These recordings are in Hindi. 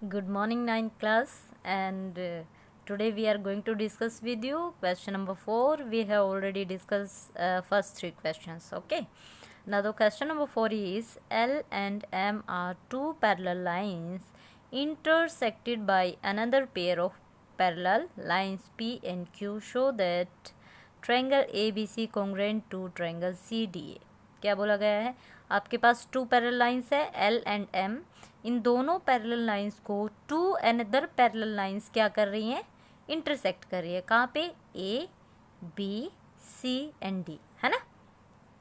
Good morning, ninth class, and today we are going to discuss with you question number 4. We have already discussed first three questions. Okay, now the question number 4 is L and M are two parallel lines intersected by another pair of parallel lines P and Q. Show that triangle ABC congruent to triangle CDA. क्या बोला गया है? आपके पास टू पैरेलल लाइंस है L एंड M. इन दोनों पैरेलल लाइंस को टू अनदर पैरेलल लाइंस क्या कर रही हैं? इंटरसेक्ट कर रही है. कहाँ पे? A, B, C and D, है ना.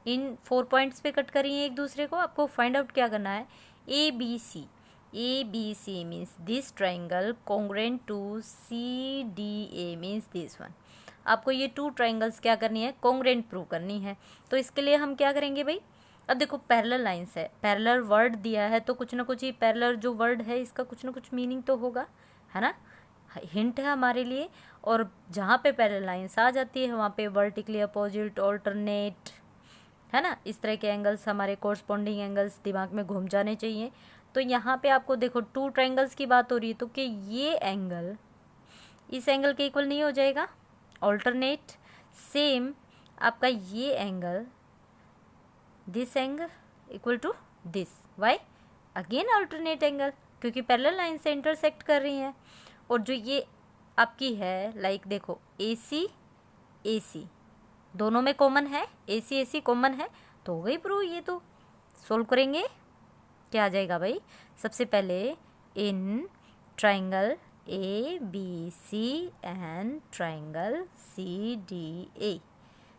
इन 4 पॉइंट्स पे कट करी है एक दूसरे को. आपको फाइंड आउट क्या करना है? ABC. ABC means this triangle congruent to CDA means this one. आपको ये टू ट्राइंगल्स क्या करनी है? कॉन्ग्रुएंट प्रूव करनी है. तो इसके लिए हम क्या करेंगे भाई? अब देखो पैरेलल लाइंस है, पैरेलल वर्ड दिया है तो कुछ ना कुछ ही पैरेलल जो वर्ड है इसका कुछ ना कुछ मीनिंग तो होगा, है ना. हिंट है हमारे लिए. और जहाँ पे पैरेलल लाइंस आ जाती है वहाँ पे वर्टिकली अपोजिट, ऑल्टरनेट, है ना, इस तरह के एंगल्स हमारे कोरस्पॉन्डिंग एंगल्स दिमाग में घूम जाने चाहिए. तो यहाँ पे आपको देखो टू ट्राइंगल्स की बात हो रही है तो कि ये एंगल इस एंगल के इक्वल नहीं हो जाएगा. ऑल्टरनेट सेम आपका ये angle this angle equal to this. Why? Again alternate angle, क्योंकि पैरेलल लाइन से इंटरसेक्ट कर रही हैं. और जो ये आपकी है लाइक देखो AC AC दोनों में कॉमन है, AC AC कॉमन है तो हो गई प्रूव. ये तो सोल्व करेंगे. क्या आ जाएगा भाई? सबसे पहले in triangle ABC and triangle CDA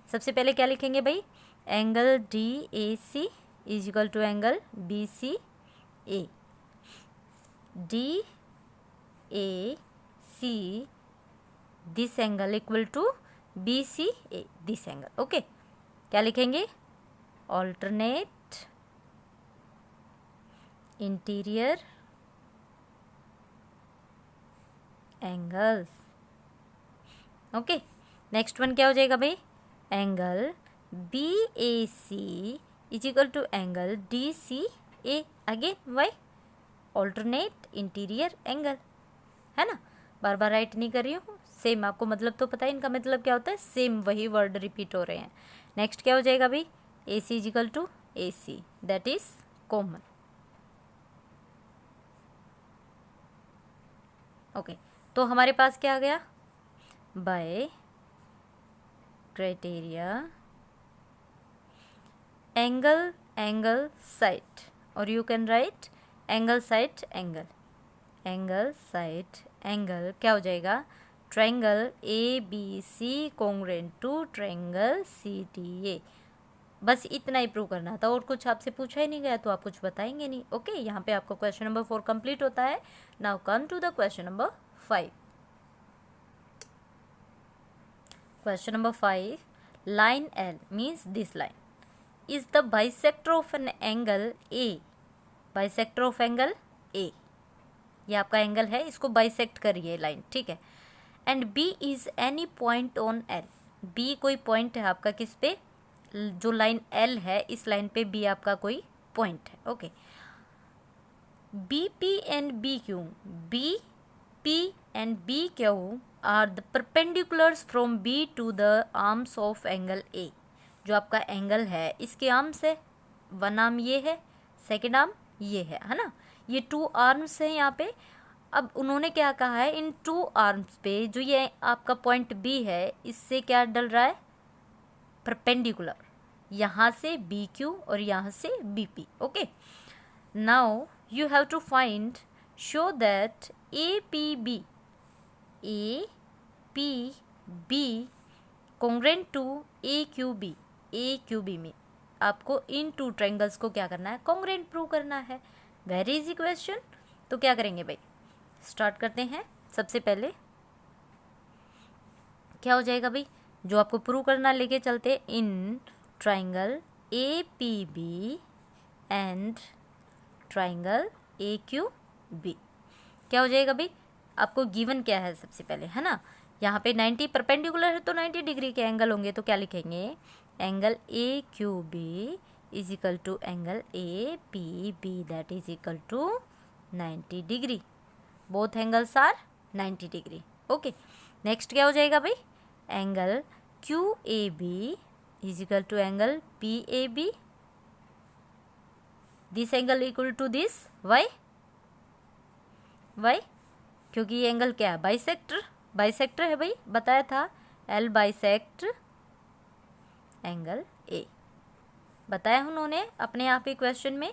सबसे पहले क्या लिखेंगे भाई? Angle DAC is equal to angle BCA. DAC this angle equal to BCA this angle. Okay, क्या लिखेंगे? Alternate interior angles. Okay, next one क्या हो जाएगा भाई? Angle BAC is equal to angle DCA. Again why? Alternate interior angle, है ना. बार बार राइट नहीं कर रही हूँ. सेम आपको मतलब तो पता है इनका मतलब क्या होता है. सेम वही वर्ड रिपीट हो रहे हैं. नेक्स्ट क्या हो जाएगा भाई? AC is equal to AC that is common. Okay, तो हमारे पास क्या आ गया? By criteria angle angle side, और you can write angle side angle. Angle side angle क्या हो जाएगा? Triangle ABC congruent to triangle CDA. बस इतना ही प्रूव करना था और कुछ आपसे पूछा ही नहीं गया तो आप कुछ बताएंगे नहीं. ओके, यहाँ पे आपका क्वेश्चन नंबर 4 कंप्लीट होता है. Now come to the question number 5. Question number 5. Line L means this line is the bisector of an angle A. bisector of angle A, ये आपका एंगल है, इसको बाइसेक्ट करिए लाइन, ठीक है. And B is any point on L. B कोई पॉइंट है आपका किस पे? जो लाइन L है इस लाइन पे B आपका कोई पॉइंट है. Okay, BP and BQ, BP and BQ are the perpendiculars from B to the arms of angle A. जो आपका एंगल है इसके आर्म्स है. वन आर्म ये है, सेकेंड आर्म ये है ना. ये टू आर्म्स हैं यहाँ पे. अब उन्होंने क्या कहा है? इन टू आर्म्स पे जो ये आपका पॉइंट B है इससे क्या डल रहा है? परपेंडिकुलर. यहाँ से BQ और यहाँ से BP. Okay, now you have to find show that APB congruent to AQB. AQB में आपको इन टू ट्राइंगल्स को क्या करना है? कॉन्ग्रुएंट प्रूव करना है. Very easy question. तो क्या करेंगे भाई? स्टार्ट करते हैं. सबसे पहले क्या हो जाएगा भाई? जो आपको प्रूव करना लेके चलते in triangle APB and triangle AQB. क्या हो जाएगा भाई? आपको गिवन क्या है सबसे पहले, है ना. यहाँ पे 90 परपेंडिकुलर है तो 90 डिग्री के एंगल होंगे. तो क्या लिखेंगे? Angle AQB is equal to angle APB that is equal to 90 degree. Both angles are 90 degree. Okay, next क्या हो जाएगा भाई, angle QAB is equal to angle PAB, this angle equal to this, why, क्योंकि ये एंगल क्या है, बाइसेक्टर है भाई, बताया था L बाइसेक्ट एंगल A, बताया उन्होंने अपने यहाँ पे क्वेश्चन में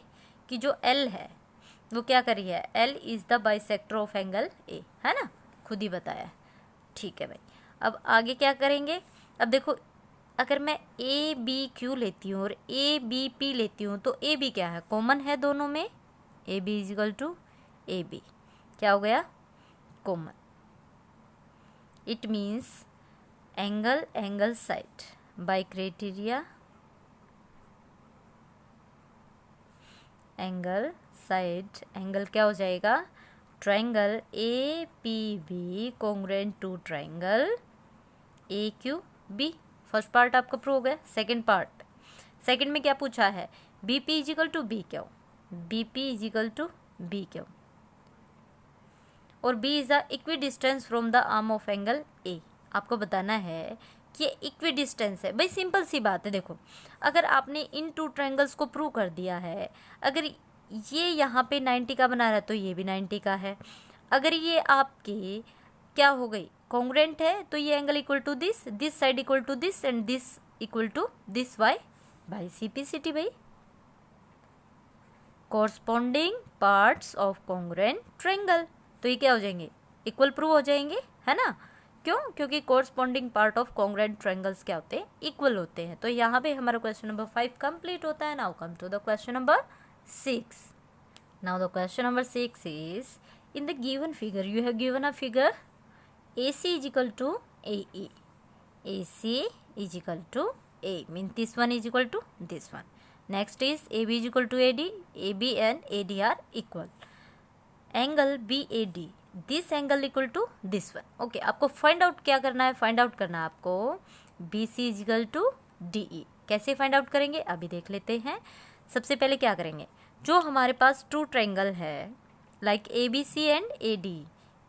कि जो L है वो क्या करी है, L is the bisector of angle A, है ना, खुद ही बताया। ठीक है भाई, अब आगे क्या करेंगे। अब देखो, अगर मैं ABQ लेती हूँ और ABP लेती हूँ तो AB क्या है, कॉमन है दोनों में, AB is equal to AB, क्या हो गया, common. It means angle side by criteria, angle side, angle क्या हो जाएगा, triangle APB congruent to triangle AQB। First part आपका प्रूव हो गया। सेकंड में क्या पूछा है, BP is equal to B क्यों, BP is equal to B क्यों, और B is the equidistance from the arm of angle A। आपको बताना है कि इक्वी डिस्टेंस है भाई, सिंपल सी बात है। देखो, अगर आपने इन टू ट्रायंगल्स को प्रूव कर दिया है, अगर ये यहाँ पे 90 का बना रहा है तो ये भी 90 का है, अगर ये आपके क्या हो गई, कॉन्ग्रुएंट है, तो ये angle equal to this side equal to this and this equal to this, why by CPCT भाई, corresponding parts of congruent triangle. तो ये क्या हो जाएंगे, इक्वल प्रूव हो जाएंगे, है ना, क्यों, क्योंकि corresponding part of congruent triangles क्या होते हैं, इक्वल होते हैं। तो यहाँ पे हमारा क्वेश्चन नंबर 5 कंप्लीट होता है। Now come to the question number 6। Now the question number 6 is, in the given figure you have given a figure AC is equal to AE, AC is equal to A, means this one is equal to this one. Next is AB is equal to AD, AB and AD are equal. Angle BAD, this angle equal to this one. Okay, आपको फाइंड आउट क्या करना है, फाइंड आउट करना है आपको BC is equal to DE। कैसे फाइंड आउट करेंगे अभी देख लेते हैं। सबसे पहले क्या करेंगे, जो हमारे पास टू ट्रायंगल है like ABC and AD,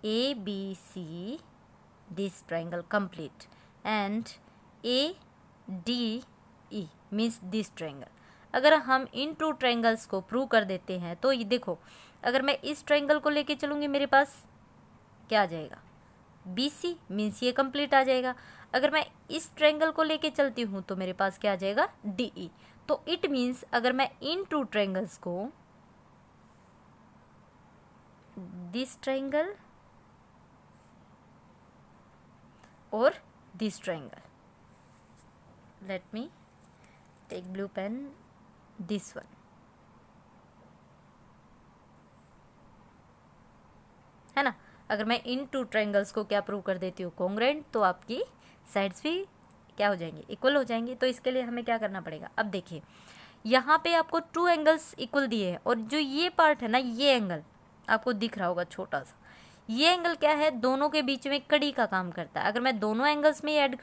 ABC this triangle complete and ADE means this triangle। अगर हम इन टू ट्रायंगल्स को प्रूव कर देते हैं तो ये देखो, अगर मैं इस ट्रायंगल को लेके चलूँगी मेरे पास क्या आ जाएगा, BC मीन्स ये कंप्लीट आ जाएगा। अगर मैं इस ट्रायंगल को लेके चलती हूँ तो मेरे पास क्या आ जाएगा, DE। तो इट मीन्स अगर मैं इन टू ट्रायंगल्स को, this triangle or this triangle, let me take blue pen, this one, है ना। अगर मैं इन टू ट्रायंगल्स को क्या प्रूव कर देती हूँ, कॉन्ग्रुएंट, तो आपकी साइड्स भी क्या हो जाएंगी, इक्वल हो जाएंगी। तो इसके लिए हमें क्या करना पड़ेगा, अब देखिए यहाँ पे आपको टू एंगल्स इक्वल दिए हैं और जो ये पार्ट है ना, ये एंगल आपको दिख रहा होगा छोटा सा, ये एंगल क्या है, दोनों के बीच में कड़ी का काम करता है। अगर मैं दोनों एंगल्स में ऐड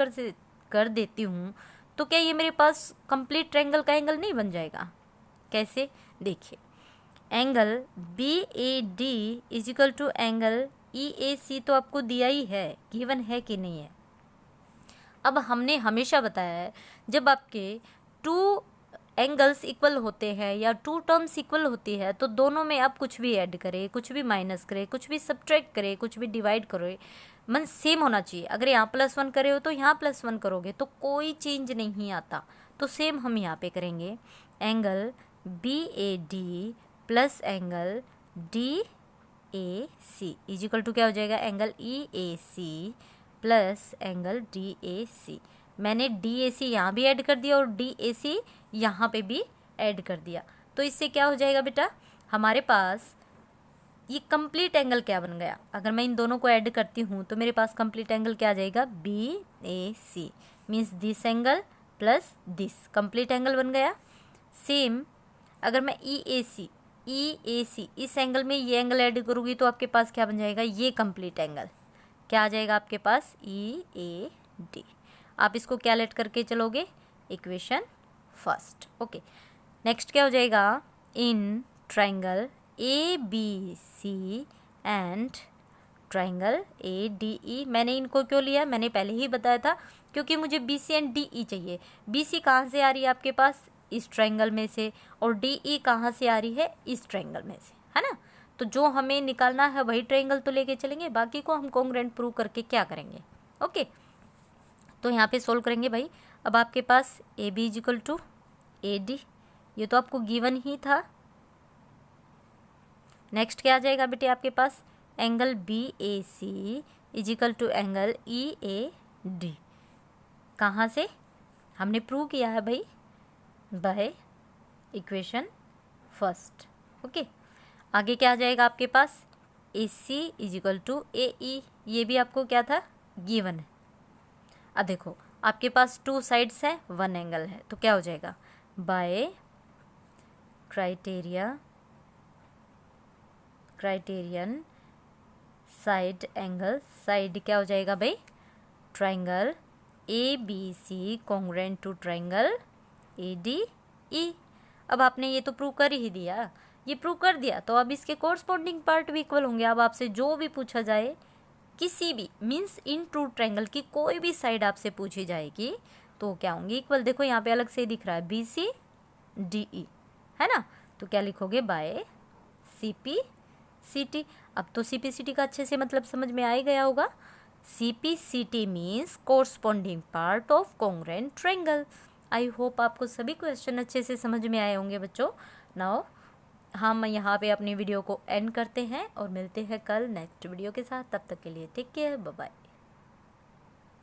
कर देती हूँ तो क्या ये मेरे पास कंप्लीट ट्रायंगल का एंगल नहीं बन जाएगा। कैसे, देखिए, angle BAD is equal to angle EAC तो आपको दिया ही है, गिवन है कि नहीं है। अब हमने हमेशा बताया है जब आपके टू एंगल्स इक्वल होते हैं या टू टर्म्स इक्वल होती है तो दोनों में आप कुछ भी ऐड करें, कुछ भी माइनस करें, कुछ भी सब्ट्रैक्ट करें, कुछ भी डिवाइड करो, मन सेम होना चाहिए। अगर यहाँ +1 करे हो तो यहाँ +1 करोगे तो कोई चेंज नहीं आता। तो सेम हम यहाँ पे करेंगे, angle BAD plus angle DAC is equal to क्या हो जाएगा, angle EAC plus angle DAC। मैंने DAC यहाँ भी ऐड कर दिया और DAC यहाँ पे भी ऐड कर दिया। तो इससे क्या हो जाएगा बेटा, हमारे पास ये कंप्लीट एंगल क्या बन गया, अगर मैं इन दोनों को ऐड करती हूँ तो मेरे पास कंप्लीट एंगल क्या आ जाएगा, BAC means this angle plus this, complete angle बन गया। सेम अगर मैं EAC इस एंगल में ये एंगल ऐड करूँगी तो आपके पास क्या बन जाएगा, ये कंप्लीट एंगल क्या आ जाएगा आपके पास, EAD। आप इसको क्या लेट करके चलोगे, इक्वेशन फर्स्ट। ओके, नेक्स्ट क्या हो जाएगा, in triangle ABC and triangle A D ई। मैंने इनको क्यों लिया, मैंने पहले ही बताया था, क्योंकि मुझे B C and D E चाहिए। बी सी कहाँ से आ रही है आपके पास, इस ट्राइंगल में से, और डी ई कहाँ से आ रही है, इस ट्राइंगल में से, है ना। तो जो हमें निकालना है वही ट्राइंगल तो लेके चलेंगे, बाकी को हम कॉन्ग्रुएंट प्रूव करके क्या करेंगे। ओके, तो यहाँ पे सोल्व करेंगे भाई। अब आपके पास A B is equal to A D, ये तो आपको गिवन ही था। नेक्स्ट क्या आ जाएगा बेटे आपके पास, angle B A C is equal to angle E A D. कहाँ से, हमने प्रूव किया है भाई बाय इक्वेशन फर्स्ट। ओके, आगे क्या आ जाएगा आपके पास, ए सी इज इक्वल टू ए ई, ये भी आपको क्या था, गिवन है। अब देखो आपके पास टू साइड्स है, वन एंगल है, तो क्या हो जाएगा, by criterion side angle, side क्या हो जाएगा भाई, triangle A B C congruent to triangle A D E. अब आपने ये तो प्रूव कर ही दिया, ये प्रूव कर दिया, तो अब इसके कोरस्पॉन्डिंग पार्ट भी इक्वल होंगे। अब आपसे जो भी पूछा जाए, किसी भी मीन्स इन ट्रू ट्राइंगल की कोई भी साइड आपसे पूछी जाएगी तो क्या होंगी, इक्वल। देखो यहाँ पे अलग से दिख रहा है बी सी डी ई, है ना, तो क्या लिखोगे, by C P C T. अब तो सी पी सी टी का अच्छे से मतलब समझ में आ ही गया होगा। C P C T means corresponding part of congruent triangle. I hope आपको सभी क्वेश्चन अच्छे से समझ में आए होंगे बच्चों। नाउ हम यहाँ पे अपनी वीडियो को एंड करते हैं और मिलते हैं कल नेक्स्ट वीडियो के साथ। तब तक के लिए टेक केयर, बाय बाय।